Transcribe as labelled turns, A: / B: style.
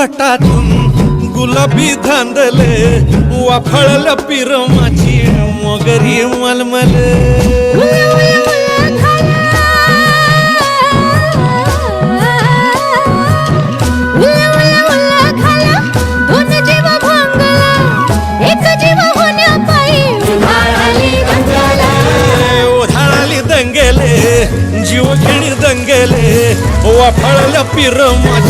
A: पोटातून गुलाबी धांदले वाफळल्या पिरमाची मोगरी मलमल उधाळाली दंगेले जीव घेणी दंगेले वाफळल्या पिरमाची